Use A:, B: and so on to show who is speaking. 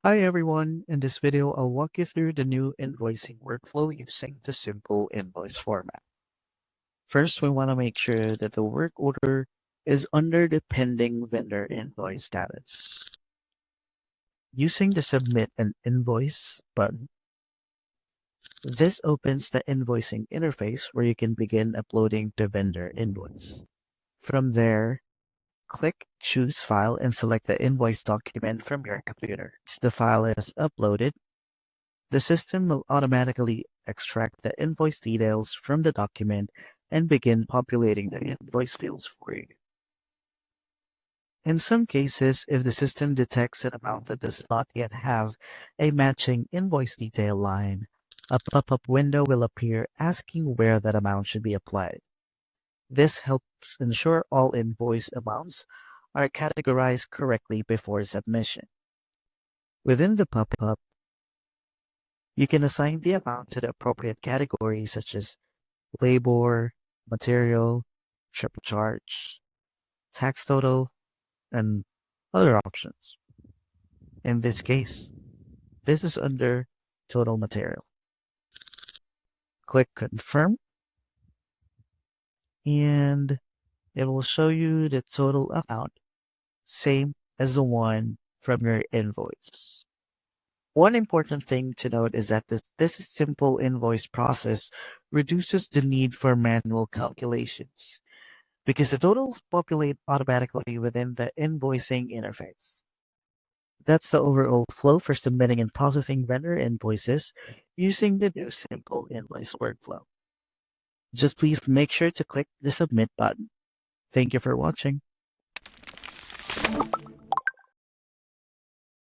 A: Hi everyone, in this video I'll walk you through the new invoicing workflow using the simple invoice format. First, we want to make sure that the work order is under the pending vendor invoice status. Using the Submit an Invoice button, this opens the invoicing interface where you can begin uploading the vendor invoice. From there, click Choose File and select the invoice document from your computer. Once the file is uploaded, the system will automatically extract the invoice details from the document and begin populating the invoice fields for you. In some cases, if the system detects an amount that does not yet have a matching invoice detail line, a pop-up window will appear asking where that amount should be applied. This helps ensure all invoice amounts are categorized correctly before submission. Within the pop-up, you can assign the amount to the appropriate category such as labor, material, triple charge, tax total, and other options. In this case, this is under total material. Click confirm and it will show you the total amount, same as the one from your invoice. One important thing to note is that this simple invoice process reduces the need for manual calculations because the totals populate automatically within the invoicing interface. That's the overall flow for submitting and processing vendor invoices using the new simple invoice workflow. Just please make sure to click the submit button. Thank you for watching.